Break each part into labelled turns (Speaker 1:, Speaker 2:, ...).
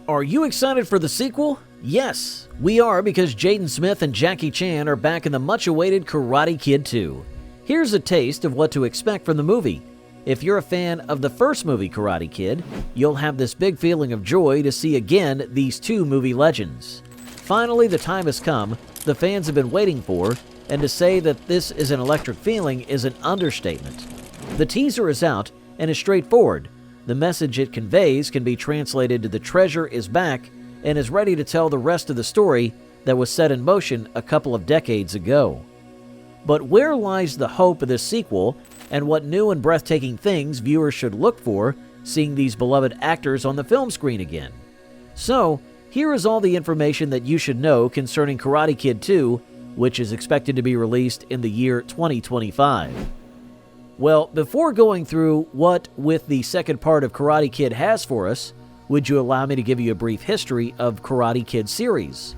Speaker 1: Are you excited for the sequel? Yes, we are, because Jaden Smith and Jackie Chan are back in the much-awaited Karate Kid 2. Here's a taste of what to expect from the movie. If you're a fan of the first movie, Karate Kid, you'll have this big feeling of joy to see again these two movie legends. Finally, the time has come the fans have been waiting for, and to say that this is an electric feeling is an understatement. The teaser is out and is straightforward. The message it conveys can be translated to the treasure is back and is ready to tell the rest of the story that was set in motion a couple of decades ago. But where lies the hope of this sequel, and what new and breathtaking things viewers should look for seeing these beloved actors on the film screen again? So, here is all the information that you should know concerning Karate Kid 2, which is expected to be released in the year 2025. Well, before going through what with the second part of Karate Kid has for us, would you allow me to give you a brief history of Karate Kid series?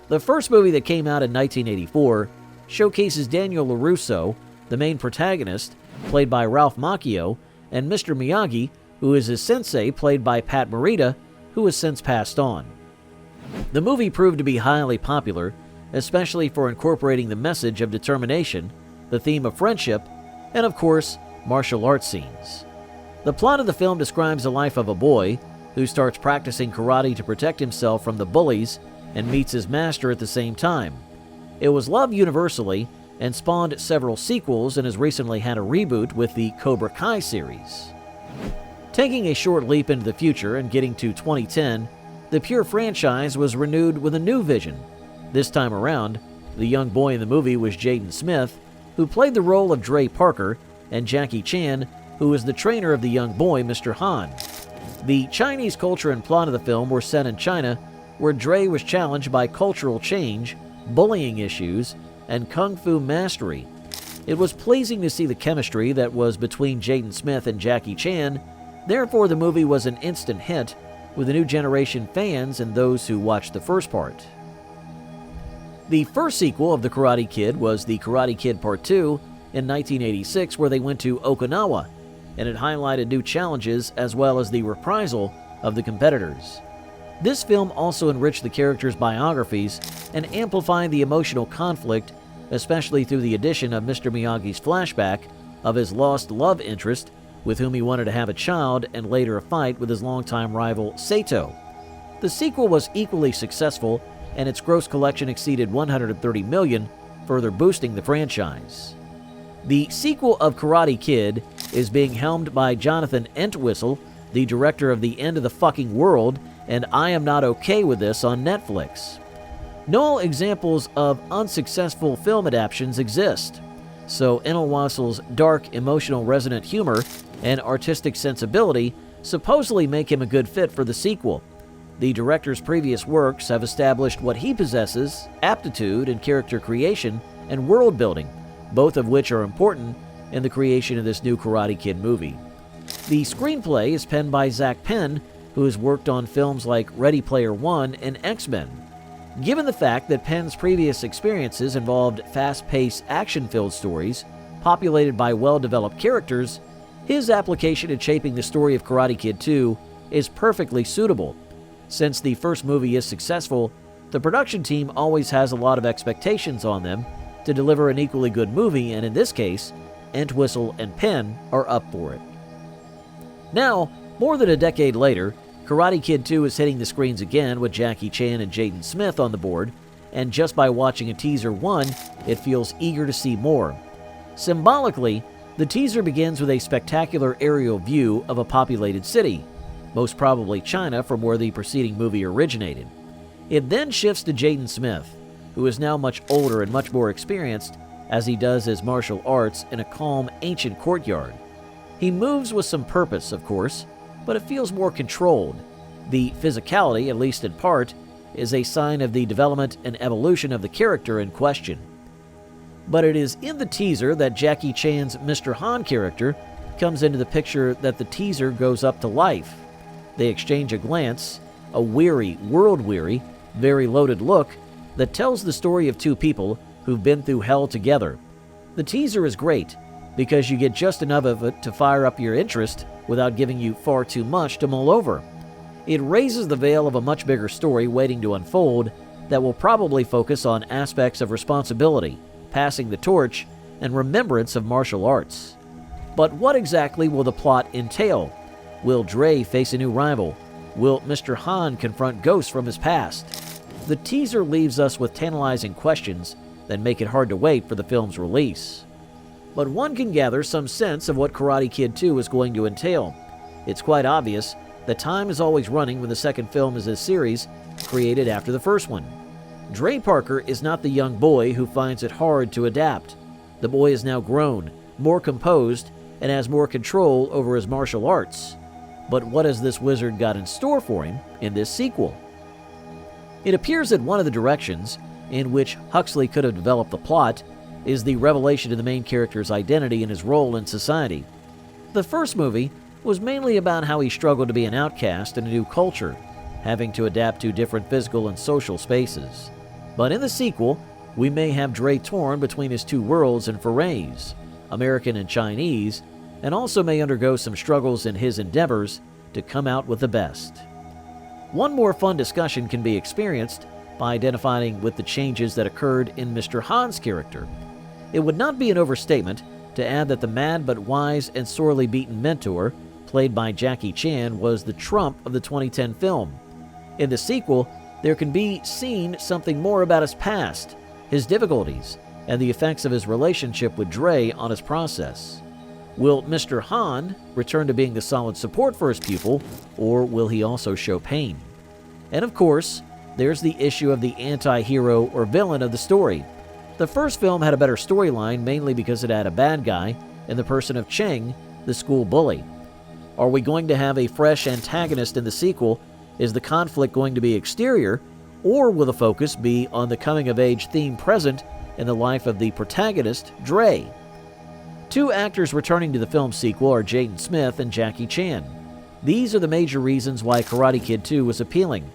Speaker 1: The first movie that came out in 1984 showcases Daniel LaRusso, the main protagonist, played by Ralph Macchio, and Mr. Miyagi, who is his sensei, played by Pat Morita, who has since passed on. The movie proved to be highly popular, especially for incorporating the message of determination, the theme of friendship, and of course, martial arts scenes. The plot of the film describes the life of a boy who starts practicing karate to protect himself from the bullies and meets his master at the same time. It was loved universally and spawned several sequels and has recently had a reboot with the Cobra Kai series. Taking a short leap into the future and getting to 2010, the Pure franchise was renewed with a new vision. This time around, the young boy in the movie was Jaden Smith, who played the role of Dre Parker, and Jackie Chan, who was the trainer of the young boy, Mr. Han. The Chinese culture and plot of the film were set in China, where Dre was challenged by cultural change, bullying issues, and kung fu mastery. It was pleasing to see the chemistry that was between Jaden Smith and Jackie Chan, therefore the movie was an instant hit with the new generation fans and those who watched the first part. The first sequel of The Karate Kid was The Karate Kid Part 2 in 1986, where they went to Okinawa, and it highlighted new challenges as well as the reprisal of the competitors. This film also enriched the characters' biographies and amplified the emotional conflict, especially through the addition of Mr. Miyagi's flashback of his lost love interest with whom he wanted to have a child, and later a fight with his longtime rival Sato. The sequel was equally successful, and its gross collection exceeded $130 million, further boosting the franchise. The sequel of Karate Kid is being helmed by Jonathan Entwistle, the director of The End of the Fucking World and I Am Not Okay With This on Netflix. No examples of unsuccessful film adaptations exist, so Entwistle's dark, emotional, resonant humor and artistic sensibility supposedly make him a good fit for the sequel. The director's previous works have established what he possesses, aptitude in character creation and world building, both of which are important in the creation of this new Karate Kid movie. The screenplay is penned by Zach Penn, who has worked on films like Ready Player One and X-Men. Given the fact that Penn's previous experiences involved fast-paced, action-filled stories populated by well-developed characters, his application in shaping the story of Karate Kid 2 is perfectly suitable. Since the first movie is successful, the production team always has a lot of expectations on them to deliver an equally good movie, and in this case, Entwistle and Penn are up for it. Now, more than a decade later, Karate Kid 2 is hitting the screens again with Jackie Chan and Jaden Smith on the board, and just by watching a teaser 1, it feels eager to see more. Symbolically, the teaser begins with a spectacular aerial view of a populated city, most probably China, from where the preceding movie originated. It then shifts to Jaden Smith, who is now much older and much more experienced as he does his martial arts in a calm, ancient courtyard. He moves with some purpose, of course, but it feels more controlled. The physicality, at least in part, is a sign of the development and evolution of the character in question. But it is in the teaser that Jackie Chan's Mr. Han character comes into the picture that the teaser goes up to life. They exchange a glance, a weary, world-weary, very loaded look that tells the story of two people who've been through hell together. The teaser is great because you get just enough of it to fire up your interest without giving you far too much to mull over. It raises the veil of a much bigger story waiting to unfold that will probably focus on aspects of responsibility, passing the torch, and remembrance of martial arts. But what exactly will the plot entail? Will Dre face a new rival? Will Mr. Han confront ghosts from his past? The teaser leaves us with tantalizing questions that make it hard to wait for the film's release. But one can gather some sense of what Karate Kid 2 is going to entail. It's quite obvious that time is always running when the second film is a series created after the first one. Dre Parker is not the young boy who finds it hard to adapt. The boy is now grown, more composed, and has more control over his martial arts. But what has this wizard got in store for him in this sequel? It appears that one of the directions in which Huxley could have developed the plot is the revelation of the main character's identity and his role in society. The first movie was mainly about how he struggled to be an outcast in a new culture, having to adapt to different physical and social spaces. But in the sequel, we may have Dre torn between his two worlds and forays, American and Chinese, and also may undergo some struggles in his endeavors to come out with the best. One more fun discussion can be experienced by identifying with the changes that occurred in Mr. Han's character. It would not be an overstatement to add that the mad but wise and sorely beaten mentor, played by Jackie Chan, was the trump of the 2010 film. In the sequel, there can be seen something more about his past, his difficulties, and the effects of his relationship with Dre on his process. Will Mr. Han return to being the solid support for his pupil, or will he also show pain? And of course, there's the issue of the anti-hero or villain of the story. The first film had a better storyline mainly because it had a bad guy in the person of Cheng, the school bully. Are we going to have a fresh antagonist in the sequel? Is the conflict going to be exterior, or will the focus be on the coming-of-age theme present in the life of the protagonist, Dre? Two actors returning to the film sequel are Jaden Smith and Jackie Chan. These are the major reasons why Karate Kid 2 was appealing.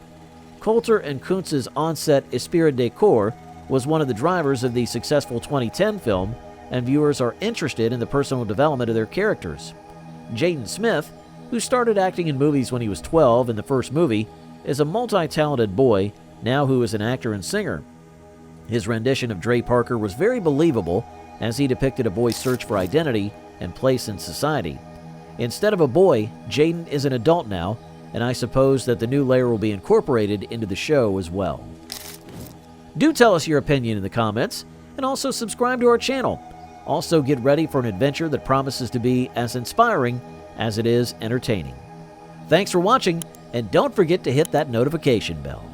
Speaker 1: Coulter and Kuntz's onset esprit de corps was one of the drivers of the successful 2010 film, and viewers are interested in the personal development of their characters. Jaden Smith, who started acting in movies when he was 12 in the first movie, is a multi-talented boy now who is an actor and singer. His rendition of Dre Parker was very believable as he depicted a boy's search for identity and place in society. Instead of a boy, Jaden is an adult now, and I suppose that the new layer will be incorporated into the show as well. Do tell us your opinion in the comments, and also subscribe to our channel. Also get ready for an adventure that promises to be as inspiring as it is entertaining. Thanks for watching, and don't forget to hit that notification bell.